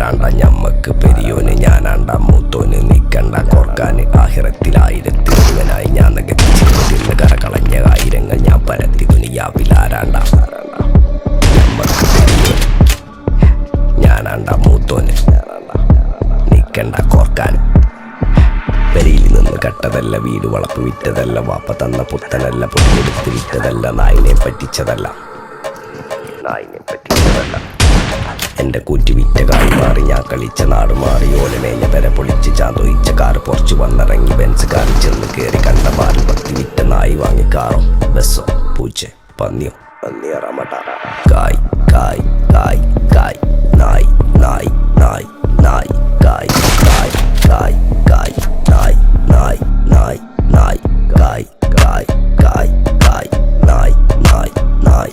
ആരാണ്ട ഞമ്മക്ക് പെരിയോന് ഞാനാണ്ട മൂത്തോന് നിക്കണ്ട കോർക്കാന് ആഹിറത്തിലായിരത്തി മുഴുവനായി ഞാൻ നികത്തിന്ന് കരകളഞ്ഞ ആയിരങ്ങൾ ഞാൻ പരത്തി ദുനിയാവിലാരാണ്ട ഞമ്മക്ക് പെരിയോന് ഞാനാണ്ട മൂത്തോന് നിക്കണ്ട കോർക്കാന് പെരിയിൽ നിന്ന് കട്ടതല്ല വീട് വളപ്പ് വിറ്റതല്ല വാപ്പ തന്ന പുത്തനല്ല പൊട്ടിയെടുത്ത് വിറ്റതല്ല നായിനെ പറ്റിച്ചതല്ല എന്റെ കൂറ്റി വിറ്റ കാൽ മാറി ഞാൻ കളിച്ച നാട് മാറി ഓലമേഞ്ഞ പെര പൊളിച്ച് ചാന്തൊയിച്ച കാറ് പൊറച്ചു വന്നിറങ്ങി ബെൻസ് കാറിൽ ചെന്ന് കയറി കണ്ട പാല് പത്തി വിറ്റ നായി വാങ്ങി കാറോ ബസ്സോ പൂച്ച പന്നിയോ പന്നിയറമട്ട കായ് കായ് കായ്